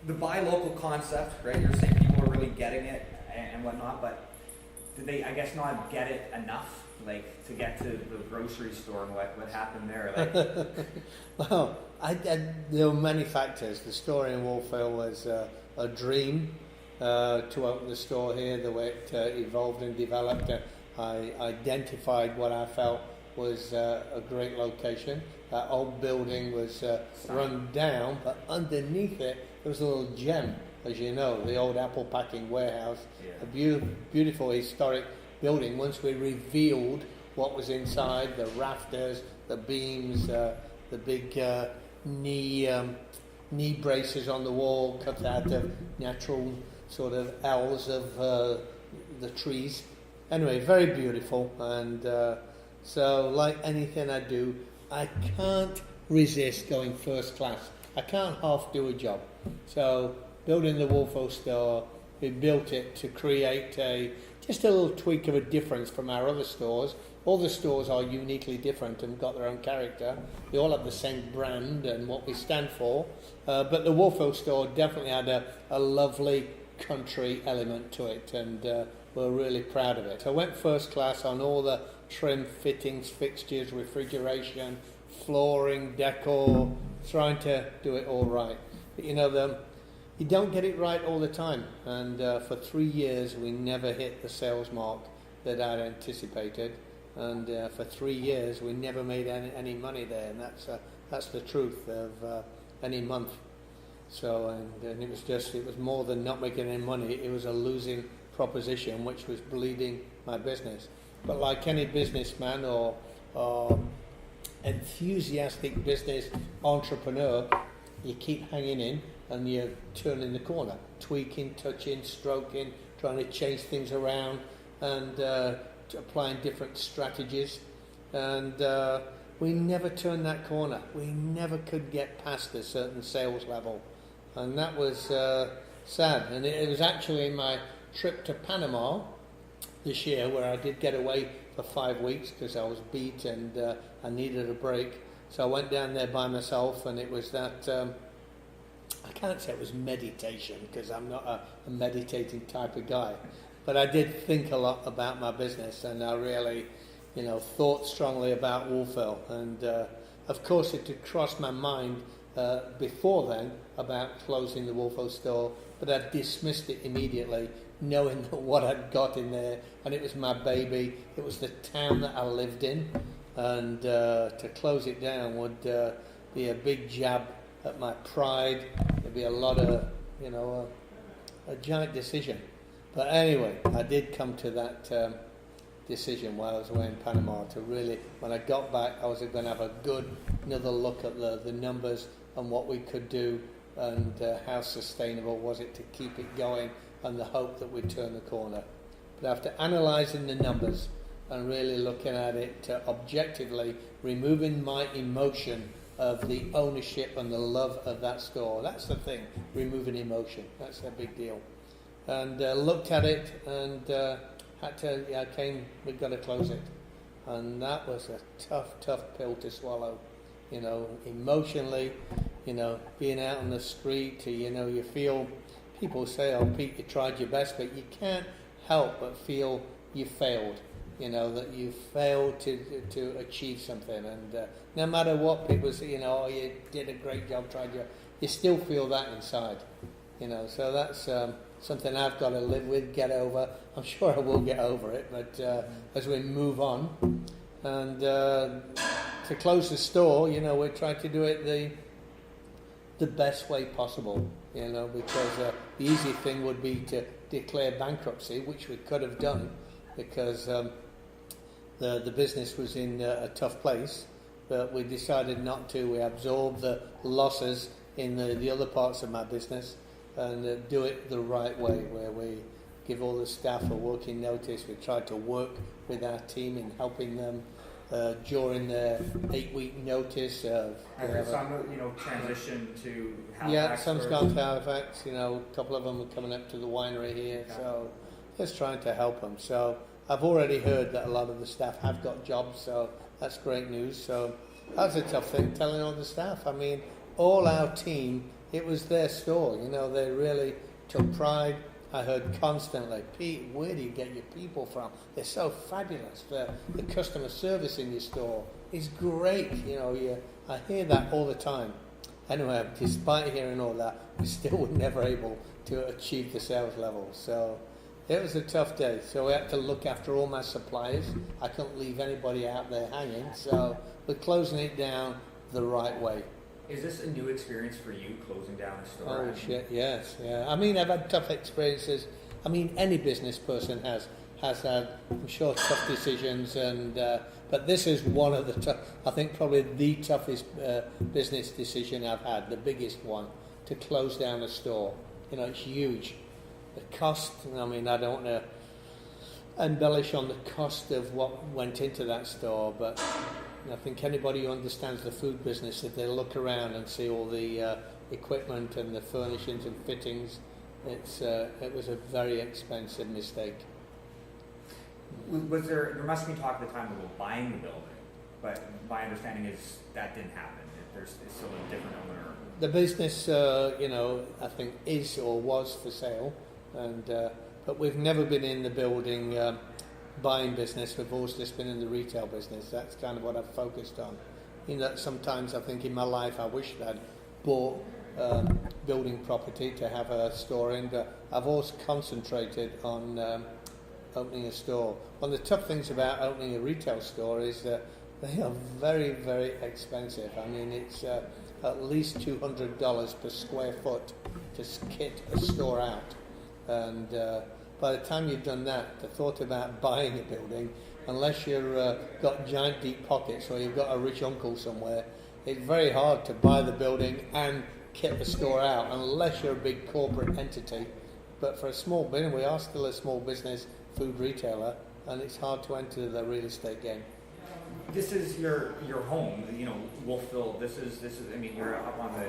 the buy local concept, right? You're saying people are really getting it and whatnot, but did they, I guess, not get it enough, like to get to the grocery store and what happened there? Like, well, there were many factors. The store in Wolfville was a dream to open the store here. The way it evolved and developed, I identified what I felt was a great location. That old building was run down, but underneath it, there was a little gem, as you know, the old apple packing warehouse. Yeah. A beautiful historic building. Once we revealed what was inside, the rafters, the beams, the big knee braces on the wall cut out of natural sort of L's of the trees. Anyway, very beautiful, and so like anything I do, I can't resist going first class. I can't half do a job. So building the Wolfville store, we built it to create just a little tweak of a difference from our other stores. All the stores are uniquely different and got their own character. They all have the same brand and what we stand for. But the Wolfville store definitely had a lovely country element to it, and we're really proud of it. So I went first class on all the trim, fittings, fixtures, refrigeration, flooring, decor, trying to do it all right. But you know, you don't get it right all the time, and for 3 years we never hit the sales mark that I'd anticipated, and for 3 years we never made any money there, and that's the truth of any month. So and it was more than not making any money. It was a losing proposition which was bleeding my business. But like any businessman or enthusiastic business entrepreneur, you keep hanging in and you're turning the corner, tweaking, touching, stroking, trying to change things around, and applying different strategies. And we never turned that corner. We never could get past a certain sales level. And that was sad. And it was actually my trip to Panama this year where I did get away for 5 weeks because I was beat and I needed a break. So I went down there by myself, and it was that, I can't say it was meditation because I'm not a meditating type of guy, but I did think a lot about my business, and I really, thought strongly about Wolfville. And of course it had crossed my mind before then about closing the Wolfville store, but I dismissed it immediately, knowing that what I'd got in there, and it was my baby, it was the town that I lived in, and to close it down would be a big jab at my pride. There'd be a lot of, a giant decision. But anyway, I did come to that decision while I was away in Panama to really, when I got back, I was going to have another look at the numbers and what we could do, and how sustainable was it to keep it going, and the hope that we'd turn the corner. But after analysing the numbers and really looking at it objectively, removing my emotion of the ownership and the love of that store, that's the thing, removing emotion, that's a big deal. And looked at it and we've got to close it. And that was a tough pill to swallow, emotionally, being out on the street, you feel, people say, oh Pete, you tried your best, but you can't help but feel you failed, that you failed to achieve something. And no matter what people say, oh, you did a great job, you still feel that inside, so that's something I've got to live with, get over. I'm sure I will get over it, but as we move on, and to close the store, we try to do it the best way possible, because the easy thing would be to declare bankruptcy, which we could have done, because the business was in a tough place, but we decided not to. We absorbed the losses in the other parts of my business, and do it the right way, where we give all the staff a working notice. We try to work with our team in helping them during their 8-week notice. Some, transition to Halifax. Yeah, some's gone to Halifax. A couple of them are coming up to the winery here. Okay. So just trying to help them. So I've already heard that a lot of the staff have got jobs, so that's great news. So that's a tough thing, telling all the staff. I mean, all our team it was their store. You know, they really took pride. I heard constantly, Pete, where do you get your people from? They're so fabulous. The customer service in your store is great. You know, I hear that all the time. Anyway, despite hearing all that, we still were never able to achieve the sales level. So it was a tough day. So we had to look after all my suppliers. I couldn't leave anybody out there hanging. So we're closing it down the right way. Is this a new experience for you, closing down a store? Oh, shit, yes, yeah. I mean, I've had tough experiences. I mean, any business person has had, I'm sure, tough decisions, but this is one of the I think probably the toughest business decision I've had, the biggest one, to close down a store. You know, it's huge. The cost, I mean, I don't want to embellish on the cost of what went into that store, but I think anybody who understands the food business, if they look around and see all the equipment and the furnishings and fittings, it was a very expensive mistake. Was there must have been talk at the time about buying the building, but my understanding is that didn't happen. There's still a different owner. The business, you know, I think is or was for sale, and but we've never been in the building buying business. We've always just been in the retail business. That's kind of what I've focused on. You know, sometimes I think in my life I wish I'd bought building property to have a store in, but I've always concentrated on opening a store. One of the tough things about opening a retail store is that they are very, very expensive. I mean, it's at least $200 per square foot to kit a store out. And by the time you've done that, the thought about buying a building, unless you've got giant deep pockets or you've got a rich uncle somewhere, it's very hard to buy the building and kit the store out unless you're a big corporate entity. But for a small business, we are still a small business food retailer, and it's hard to enter the real estate game. This is your home, you know, Wolfville. This is. I mean, you're up on the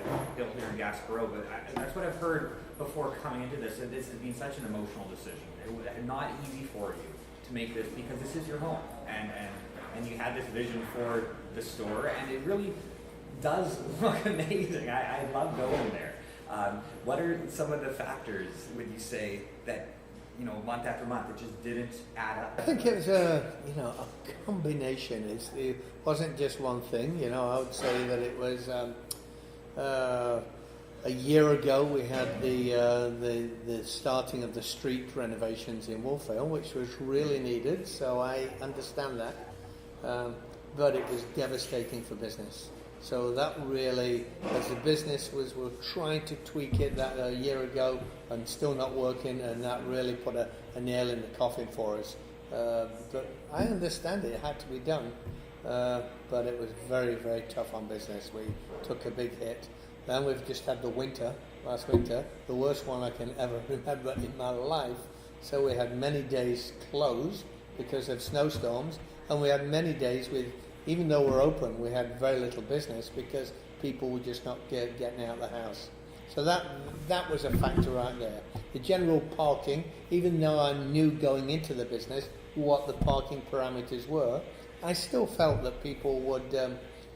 hill here in Gaspereau, but that's what I've heard before coming into this. This has been such an emotional decision. It was not easy for you to make this because this is your home, and you had this vision for the store, and it really does look amazing. I love going there. What are some of the factors, would you say, that, you know, month after month, it just didn't add up? I think it was a combination. It wasn't just one thing. You know, I would say that it was a year ago we had the starting of the street renovations in Wolfville, which was really needed. So I understand that, but it was devastating for business. So that really, as the business we're trying to tweak it that a year ago and still not working, and that really put a nail in the coffin for us. But I understand it had to be done, but it was very, very tough on business. We took a big hit. Then we've just had the winter, last winter, the worst one I can ever remember in my life. So we had many days closed because of snowstorms, and we had many days with, even though we're open, we had very little business because people were just not getting out of the house. So that was a factor right there. The general parking, even though I knew going into the business what the parking parameters were, I still felt that people would,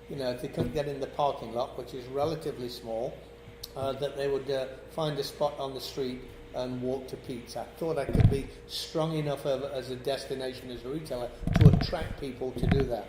if they couldn't get in the parking lot, which is relatively small, that they would find a spot on the street and walk to Pete's. I thought I could be strong enough as a destination, as a retailer, to attract people to do that.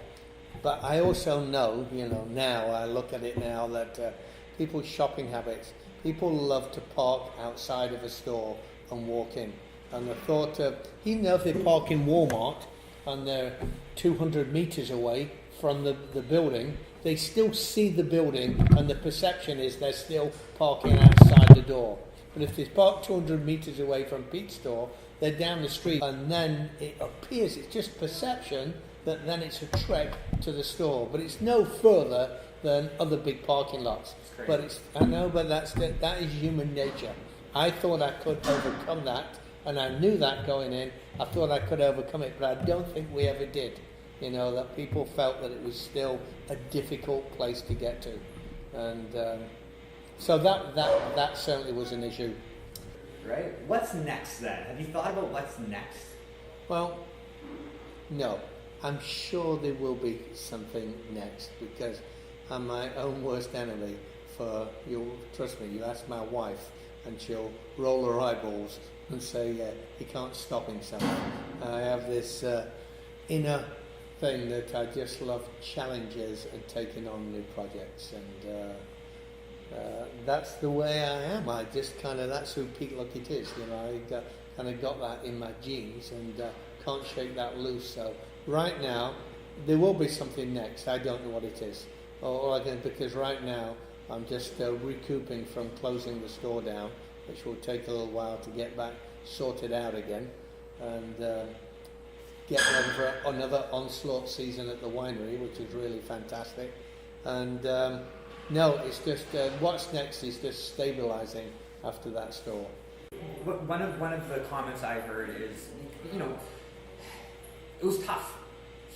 But I also know, now I look at it now, that people's shopping habits, people love to park outside of a store and walk in. And the thought of, even though if they park in Walmart and they're 200 meters away from the building, they still see the building, and the perception is they're still parking outside the door. But if they park 200 meters away from Pete's store, they're down the street, and then it appears, it's just perception, that then it's a trek to the store, but it's no further than other big parking lots. But that is human nature. I thought I could overcome that, and I knew that going in. I thought I could overcome it, but I don't think we ever did. That people felt that it was still a difficult place to get to, and so that certainly was an issue. Right. What's next then? Have you thought about what's next? Well, no. I'm sure there will be something next, because I'm my own worst enemy you'll trust me. You ask my wife, and she'll roll her eyeballs and say, "Yeah, he can't stop himself." I have this inner thing that I just love challenges and taking on new projects, and that's the way I am. I just that's who Pete Luckett is. I got that in my genes, and can't shake that loose. So right now, there will be something next. I don't know what it is, because right now I'm just recouping from closing the store down, which will take a little while to get back sorted out again, and get ready for another onslaught season at the winery, which is really fantastic. And no, it's just what's next is just stabilizing after that store. One of the comments I heard is, it was tough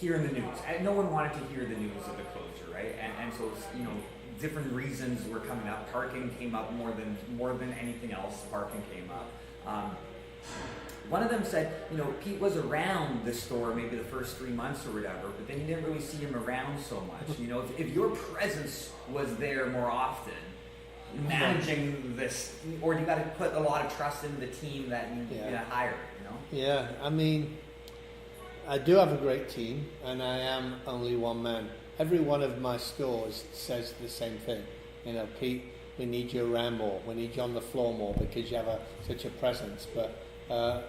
hearing the news. No one wanted to hear the news of the closure, right? And so it's, different reasons were coming up. Parking came up more than anything else. Parking came up. One of them said, Pete was around the store maybe the first 3 months or whatever, but then you didn't really see him around so much. If your presence was there more often, managing this, or you got to put a lot of trust in the team that you hired. Yeah, I mean, I do have a great team, and I am only one man. Every one of my stores says the same thing. Pete, we need you around more. We need you on the floor more because you have such a presence. But the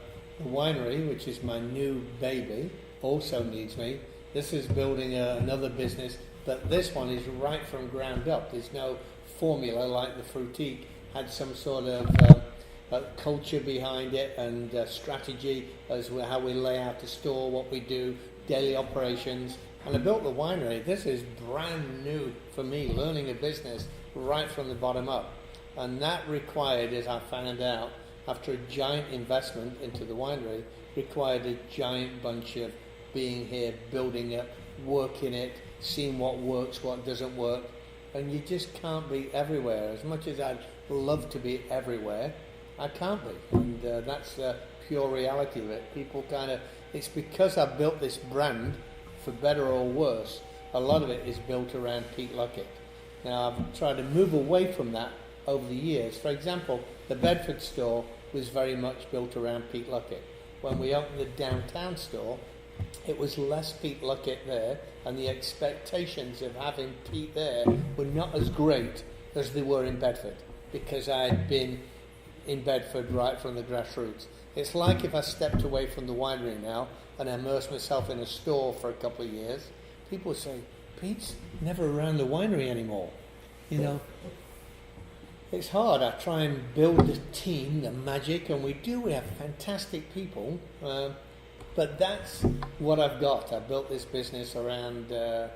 winery, which is my new baby, also needs me. This is building another business, but this one is right from ground up. There's no formula like the Fruitique. Had some sort of culture behind it and strategy as how we lay out the store, what we do, daily operations. And I built the winery. This is brand new for me, learning a business right from the bottom up. And that required, as I found out, after a giant investment into the winery, required a giant bunch of being here, building it, working it, seeing what works, what doesn't work. And you just can't be everywhere. As much as I'd love to be everywhere, I can't be. And that's the pure reality of it. People it's because I built this brand, for better or worse, a lot of it is built around Pete Luckett. Now, I've tried to move away from that over the years. For example, the Bedford store was very much built around Pete Luckett. When we opened the downtown store, it was less Pete Luckett there, and the expectations of having Pete there were not as great as they were in Bedford, because I had been in Bedford right from the grassroots. It's like if I stepped away from the winery now and immersed myself in a store for a couple of years, people would say, Pete's never around the winery anymore. It's hard. I try and build the team, the magic, and we have fantastic people, but that's what I've got. I built this business around a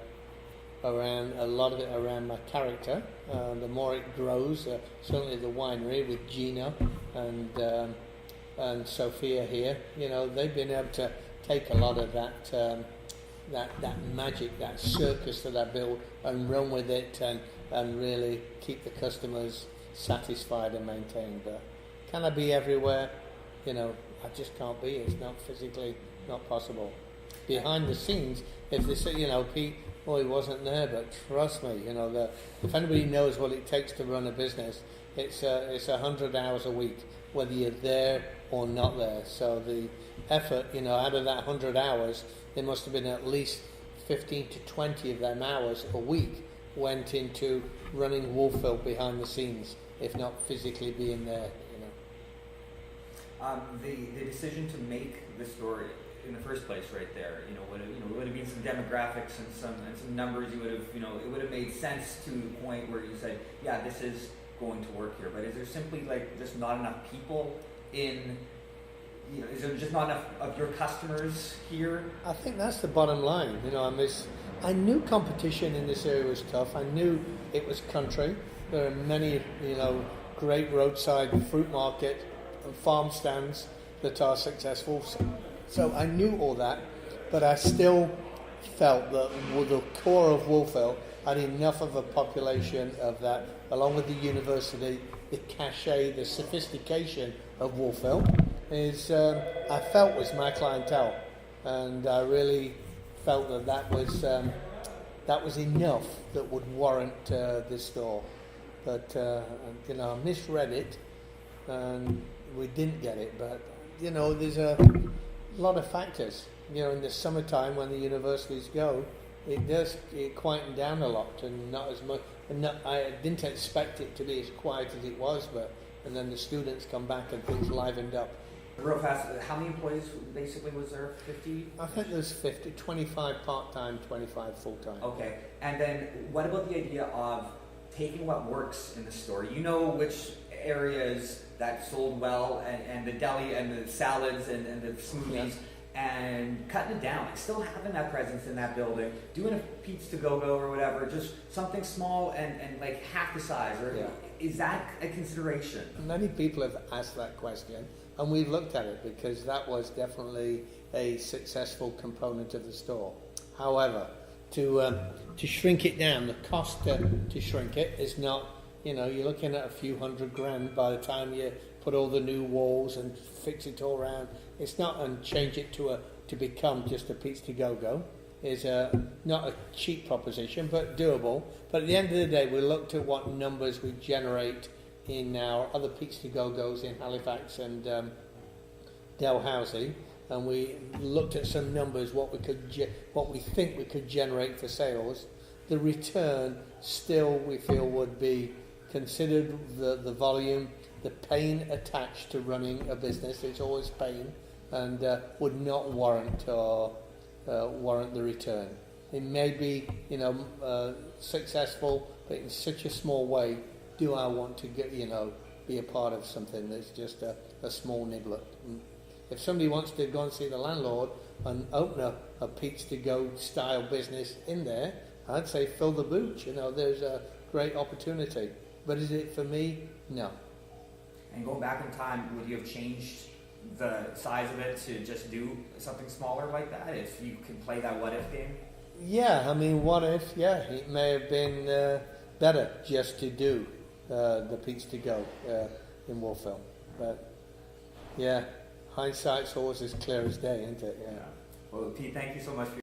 lot of it around my character. The more it grows, certainly the winery with Gina and Sophia here, they've been able to take a lot of that magic, that circus that I built, and run with it and really keep the customers satisfied and maintained. But can I be everywhere? I just can't be. It's not physically not possible. Behind the scenes, if they say, Pete, he wasn't there, but trust me, if anybody knows what it takes to run a business, it's 100 hours a week, whether you're there or not there. So the effort, out of that 100 hours, there must have been at least 15 to 20 of them hours a week went into running Wolfville behind the scenes, if not physically being there. The decision to make the store in the first place, right there, would have been some demographics and some numbers. You would have, it would have made sense to the point where you said, yeah, this is going to work here. But is there simply just not enough people in? Is there just not enough of your customers here? I think that's the bottom line. I knew competition in this area was tough. I knew it was country. There are many, great roadside fruit market and farm stands that are successful. So I knew all that, but I still felt that the core of Wolfville had enough of a population of that, along with the university, the cachet, the sophistication of Wolfville, I felt was my clientele, and I really felt that was enough that would warrant this store. but I misread it, and we didn't get it. But there's a lot of factors. In the summertime when the universities go, it quieten down a lot, and not as much. And I didn't expect it to be as quiet as it was, and then the students come back and things livened up. Real fast, how many employees basically was there? 50? I think there's 50, 25 part-time, 25 full-time. Okay, and then what about the idea of taking what works in the store? You know which areas that sold well, and the deli and the salads and the smoothies, and cutting it down and still having that presence in that building, doing a pizza to go or whatever, just something small and like half the size, or is that a consideration? Many people have asked that question, and we've looked at it because that was definitely a successful component of the store. However, to shrink it down, the cost to shrink it is not, you're looking at a few $100,000 by the time you put all the new walls and fix it all around. It's not, and change it to become just a pizza to go is not a cheap proposition, but doable. But at the end of the day, we looked at what numbers we generate in our other pizza to go-go's in Halifax and Dalhousie, and we looked at some numbers, what we think we could generate for sales. The return still, we feel, would be considered the volume, the pain attached to running a business. It's always pain, and would not warrant the return. It may be, successful, but in such a small way. Do I want to be a part of something that's just a small nibbler? If somebody wants to go and see the landlord and open a pizza to go style business in there, I'd say fill the boot. There's a great opportunity. But is it for me? No. And going back in time, would you have changed the size of it to just do something smaller like that if you could play that what if game? Yeah, what if? Yeah, it may have been better just to do the pizza to go in Wolfville. But yeah, hindsight's always as clear as day, isn't it? Yeah. Well, Pete, thank you so much for